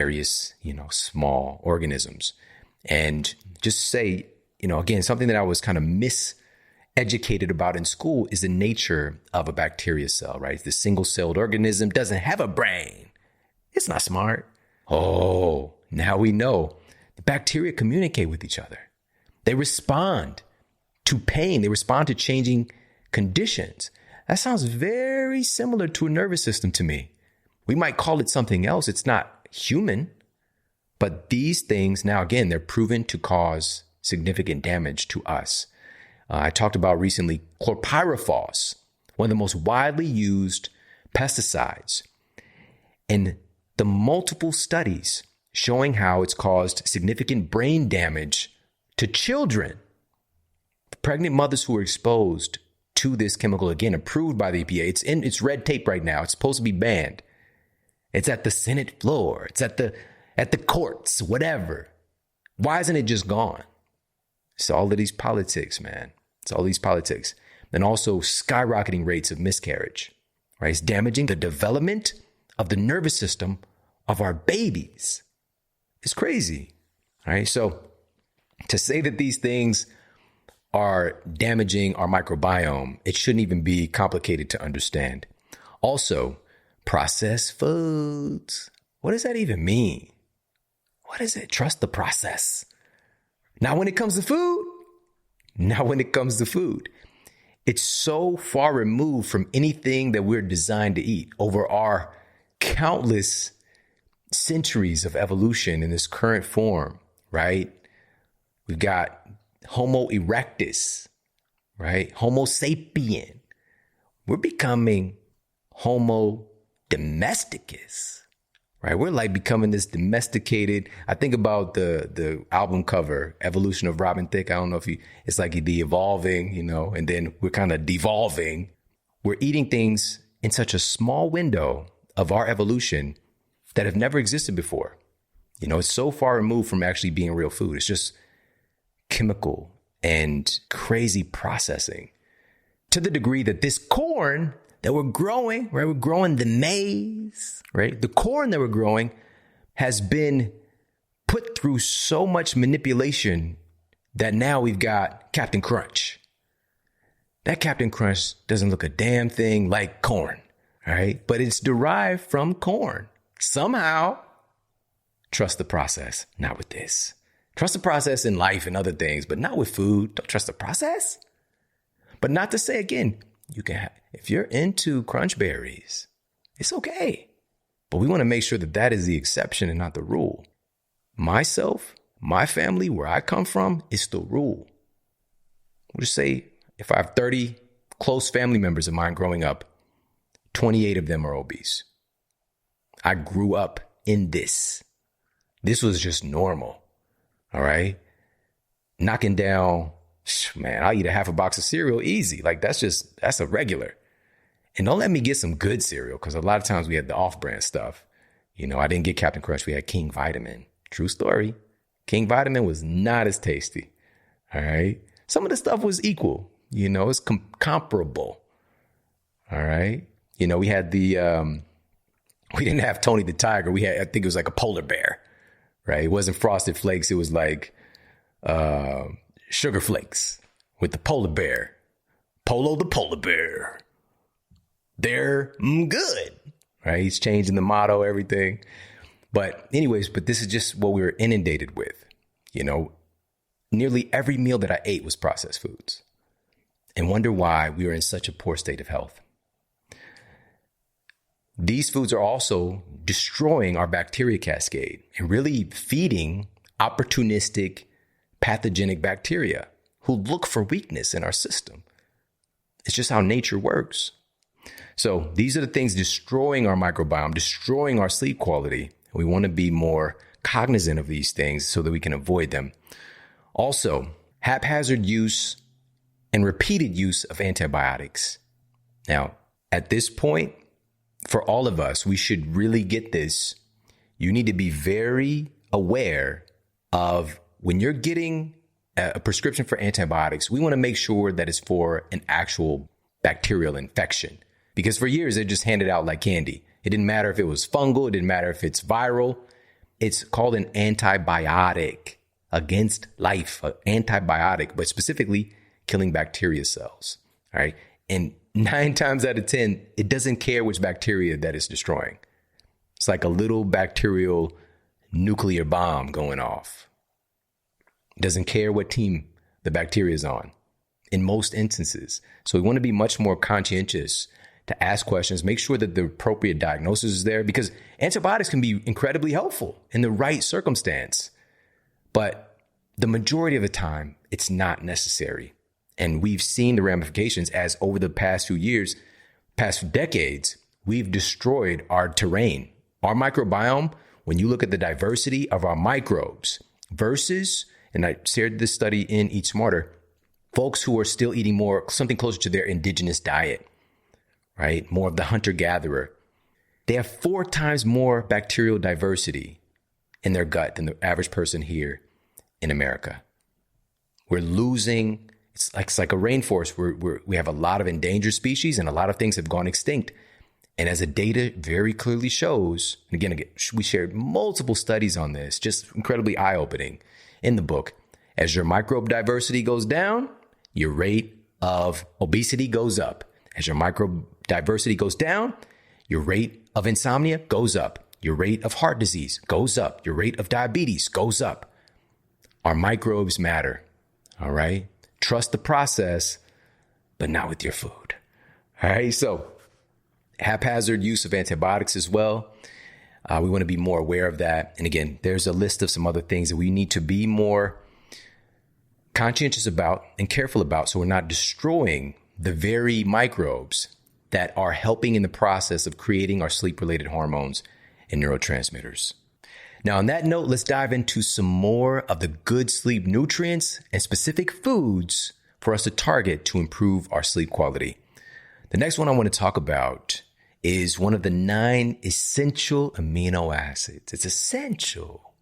various, small organisms. And just say, again, something that I was kind of miseducated about in school is the nature of a bacteria cell, right? The single-celled organism doesn't have a brain. It's not smart. Oh, now we know. The bacteria communicate with each other. They respond to pain. They respond to changing conditions. That sounds very similar to a nervous system to me. We might call it something else. It's not human. But these things, now again, they're proven to cause significant damage to us. I talked about recently chlorpyrifos, one of the most widely used pesticides, and the multiple studies showing how it's caused significant brain damage to children. Pregnant mothers who are exposed to this chemical, again, approved by the EPA. It's red tape right now. It's supposed to be banned. It's at the Senate floor. It's at the courts, whatever. Why isn't it just gone? It's all of these politics, man. It's all these politics. And also skyrocketing rates of miscarriage, right? It's damaging the development of the nervous system of our babies. It's crazy, right? So to say that these things are damaging our microbiome, it shouldn't even be complicated to understand. Also, processed foods. What does that even mean? What is it? Trust the process. Not when it comes to food. Not when it comes to food. It's so far removed from anything that we're designed to eat over our countless centuries of evolution in this current form, right? We've got Homo erectus, right? Homo sapien. We're becoming Homo domesticus, right? We're like becoming this domesticated. I think about the album cover, Evolution of Robin Thicke. I don't know if it's like the evolving, and then we're kind of devolving. We're eating things in such a small window of our evolution that have never existed before. It's so far removed from actually being real food. It's just chemical and crazy processing to the degree that this corn that we're growing, right? We're growing the maize, right? The corn that we're growing has been put through so much manipulation that now we've got Captain Crunch. That Captain Crunch doesn't look a damn thing like corn, right? But it's derived from corn. Somehow, trust the process, not with this. Trust the process in life and other things, but not with food. Don't trust the process. But not to say, again, you can have, if you're into crunch berries, it's okay. But we want to make sure that that is the exception and not the rule. Myself, my family, where I come from, is the rule. We'll just say if I have 30 close family members of mine growing up, 28 of them are obese. I grew up in this. This was just normal. All right. Knocking down, man, I'll eat a half a box of cereal easy. Like that's a regular. And don't let me get some good cereal, because a lot of times we had the off-brand stuff. I didn't get Captain Crunch. We had King Vitamin. True story. King Vitamin was not as tasty. All right. Some of the stuff was equal. It's comparable. All right. We had we didn't have Tony the Tiger. We had, I think it was like a polar bear. Right. It wasn't Frosted Flakes. It was like Sugar Flakes with the polar bear. Polo the polar bear. They're good. Right. He's changing the motto, everything. But anyways, this is just what we were inundated with. Nearly every meal that I ate was processed foods, and wonder why we were in such a poor state of health. These foods are also destroying our bacteria cascade and really feeding opportunistic pathogenic bacteria who look for weakness in our system. It's just how nature works. So these are the things destroying our microbiome, destroying our sleep quality. We want to be more cognizant of these things so that we can avoid them. Also, haphazard use and repeated use of antibiotics. Now, at this point, for all of us, we should really get this. You need to be very aware of when you're getting a prescription for antibiotics, we want to make sure that it's for an actual bacterial infection. Because for years, they just handed out like candy. It didn't matter if it was fungal. It didn't matter if it's viral. It's called an antibiotic against life, an antibiotic, but specifically killing bacteria cells. All right. And 9 times out of 10, it doesn't care which bacteria that it's destroying. It's like a little bacterial nuclear bomb going off. It doesn't care what team the bacteria is on in most instances. So we want to be much more conscientious to ask questions, make sure that the appropriate diagnosis is there, because antibiotics can be incredibly helpful in the right circumstance. But the majority of the time, it's not necessary. And we've seen the ramifications as over the past few years, past few decades, we've destroyed our terrain, our microbiome. When you look at the diversity of our microbes versus, and I shared this study in Eat Smarter, folks who are still eating more, something closer to their indigenous diet, right? More of the hunter-gatherer. They have 4 times more bacterial diversity in their gut than the average person here in America. We're losing. It's like a rainforest where we have a lot of endangered species and a lot of things have gone extinct. And as the data very clearly shows, and again, we shared multiple studies on this, just incredibly eye-opening in the book. As your microbe diversity goes down, your rate of obesity goes up. As your microbe diversity goes down, your rate of insomnia goes up. Your rate of heart disease goes up. Your rate of diabetes goes up. Our microbes matter. All right. Trust the process, but not with your food. All right. So haphazard use of antibiotics as well. We want to be more aware of that. And again, there's a list of some other things that we need to be more conscientious about and careful about, so we're not destroying the very microbes that are helping in the process of creating our sleep-related hormones and neurotransmitters. Now, on that note, let's dive into some more of the good sleep nutrients and specific foods for us to target to improve our sleep quality. The next one I want to talk about is one of the 9 essential amino acids. It's essential.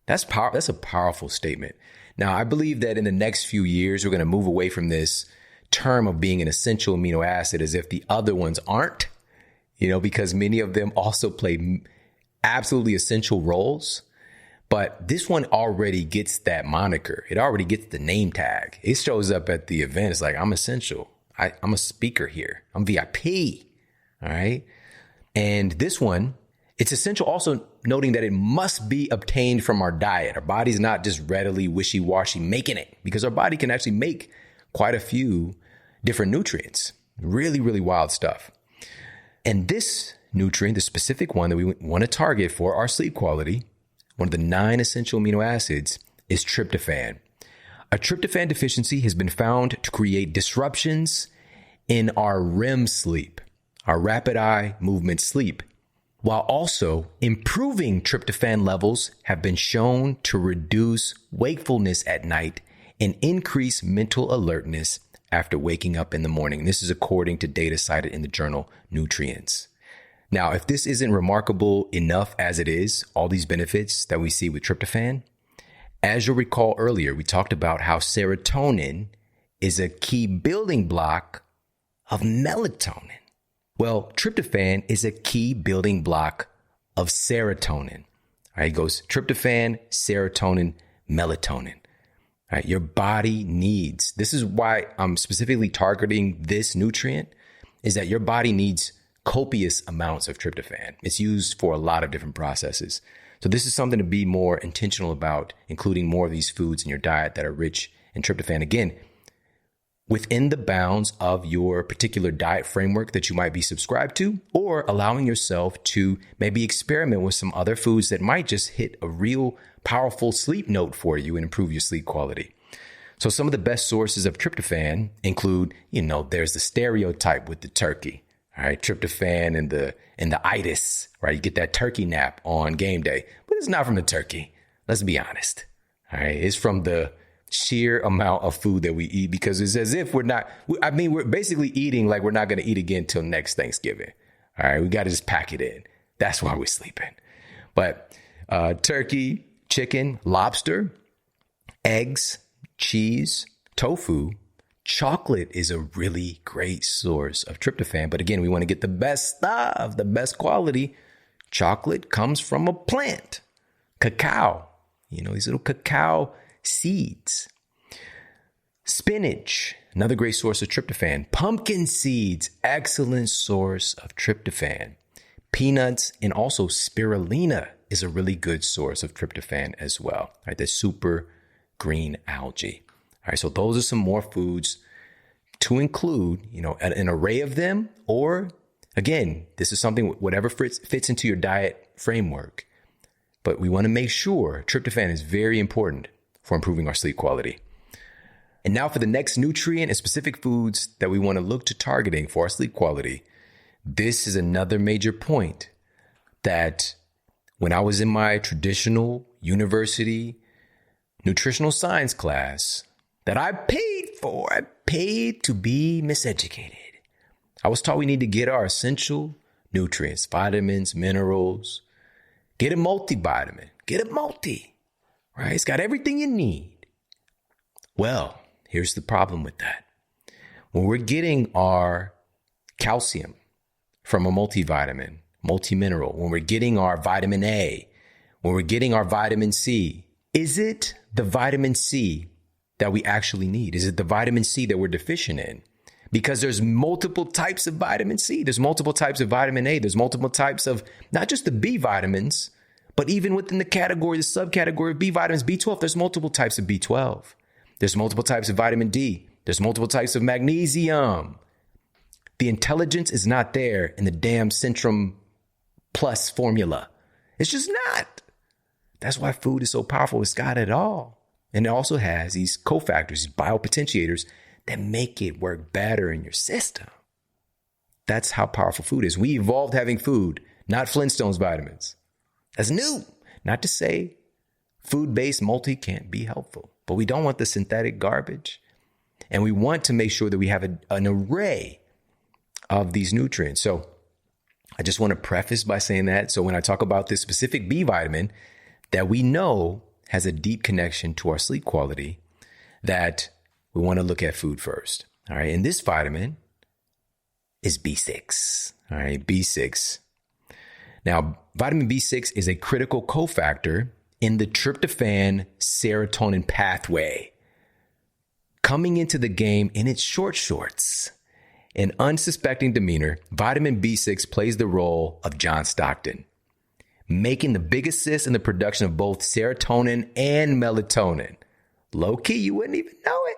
That's a powerful statement. Now, I believe that in the next few years, we're going to move away from this term of being an essential amino acid as if the other ones aren't, because many of them also play absolutely essential roles. But this one already gets that moniker. It already gets the name tag. It shows up at the event. It's like, I'm essential. I'm a speaker here. I'm VIP. All right. And this one, it's essential also noting that it must be obtained from our diet. Our body's not just readily wishy-washy making it, because our body can actually make quite a few different nutrients. Really, really wild stuff. And this nutrient, the specific one that we want to target for our sleep quality, one of the 9 essential amino acids, is tryptophan. A tryptophan deficiency has been found to create disruptions in our REM sleep, our rapid eye movement sleep, while also improving tryptophan levels have been shown to reduce wakefulness at night and increase mental alertness after waking up in the morning. This is according to data cited in the journal Nutrients. Now, if this isn't remarkable enough as it is, all these benefits that we see with tryptophan, as you'll recall earlier, we talked about how serotonin is a key building block of melatonin. Well, tryptophan is a key building block of serotonin. All right, it goes tryptophan, serotonin, melatonin. All right, your body needs, this is why I'm specifically targeting this nutrient, is that your body needs copious amounts of tryptophan. It's used for a lot of different processes. So this is something to be more intentional about, including more of these foods in your diet that are rich in tryptophan. Again, within the bounds of your particular diet framework that you might be subscribed to, or allowing yourself to maybe experiment with some other foods that might just hit a real powerful sleep note for you and improve your sleep quality. So some of the best sources of tryptophan include, there's the stereotype with the turkey, all right, tryptophan and the itis, right? You get that turkey nap on game day, but it's not from the turkey. Let's be honest. All right. It's from the sheer amount of food that we eat, because it's as if we're basically eating like we're not going to eat again till next Thanksgiving. All right. We got to just pack it in. That's why we're sleeping. But turkey, chicken, lobster, eggs, cheese, tofu, chocolate is a really great source of tryptophan. But again, we want to get the best stuff, the best quality. Chocolate comes from a plant Cacao, these little cacao seeds. Spinach, another great source of tryptophan. Pumpkin seeds, excellent source of tryptophan. Peanuts and also spirulina is a really good source of tryptophan as well. All right, the super green algae. All right, so those are some more foods to include, an array of them, or again, this is something, whatever fits into your diet framework. But we want to make sure tryptophan is very important for improving our sleep quality. And now for the next nutrient and specific foods that we want to look to targeting for our sleep quality. This is another major point that when I was in my traditional university nutritional science class that I paid for, I paid to be miseducated. I was taught we need to get our essential nutrients, vitamins, minerals, get a multivitamin, get a multi, right? It's got everything you need. Well, here's the problem with that. When we're getting our calcium from a multivitamin, multimineral, when we're getting our vitamin A, when we're getting our vitamin C, is it the vitamin C that we actually need? Is it the vitamin C that we're deficient in? Because there's multiple types of vitamin C. There's multiple types of vitamin A. There's multiple types of not just the B vitamins, but even within the subcategory of B vitamins, B12, there's multiple types of B12. There's multiple types of vitamin D. There's multiple types of magnesium. The intelligence is not there in the damn Centrum Plus formula. It's just not. That's why food is so powerful. It's got it all. And it also has these cofactors, these biopotentiators that make it work better in your system. That's how powerful food is. We evolved having food, not Flintstones vitamins. That's new. Not to say food-based multi can't be helpful, but we don't want the synthetic garbage. And we want to make sure that we have an array of these nutrients. So I just want to preface by saying that. So when I talk about this specific B vitamin that we know has a deep connection to our sleep quality, that we want to look at food first. All right. And this vitamin is B6. All right. B6. Now, vitamin B6 is a critical cofactor in the tryptophan serotonin pathway. Coming into the game in its shorts, an unsuspecting demeanor, vitamin B6 plays the role of John Stockton, making the big assist in the production of both serotonin and melatonin. Low key, you wouldn't even know it.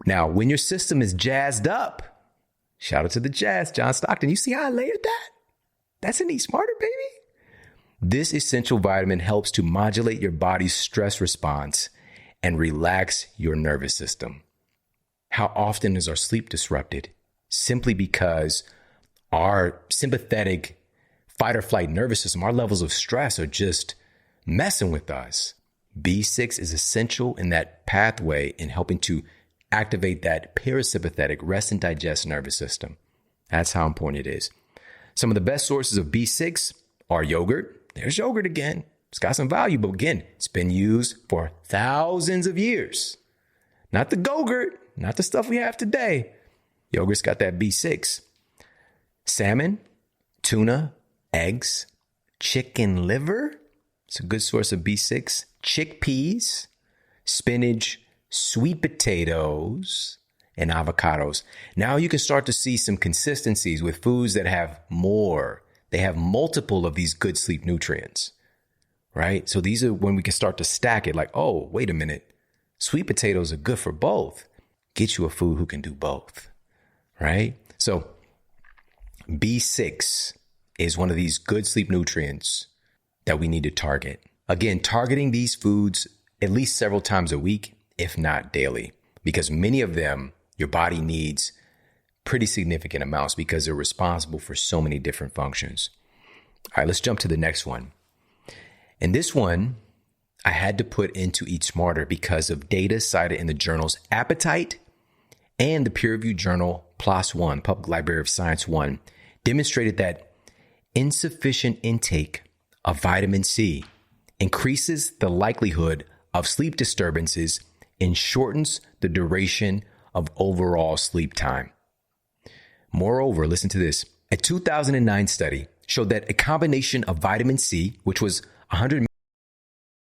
Now, when your system is jazzed up, shout out to the jazz, John Stockton. You see how I layered that? That's an Eat Smarter, baby. This essential vitamin helps to modulate your body's stress response and relax your nervous system. How often is our sleep disrupted? Simply because our sympathetic fight or flight nervous system, our levels of stress are just messing with us. B6 is essential in that pathway in helping to activate that parasympathetic rest and digest nervous system. That's how important it is. Some of the best sources of B6 are yogurt. There's yogurt again. It's got some value, but again, it's been used for thousands of years. Not the Go-Gurt, not the stuff we have today. Yogurt's got that B6. Salmon, tuna, eggs, chicken liver. It's a good source of B6. Chickpeas, spinach, sweet potatoes, and avocados. Now you can start to see some consistencies with foods that have more. They have multiple of these good sleep nutrients, right? So these are when we can start to stack it like, oh, wait a minute. Sweet potatoes are good for both. Get you a food who can do both, right? So B6 is one of these good sleep nutrients that we need to target. Again, targeting these foods at least several times a week, if not daily, because many of them your body needs pretty significant amounts because they're responsible for so many different functions. All right, let's jump to the next one. And this one I had to put into Eat Smarter because of data cited in the journals Appetite and the peer-reviewed journal PLOS One, Public Library of Science 1, demonstrated that insufficient intake of vitamin C increases the likelihood of sleep disturbances and shortens the duration of overall sleep time. Moreover, listen to this. A 2009 study showed that a combination of vitamin C, which was 100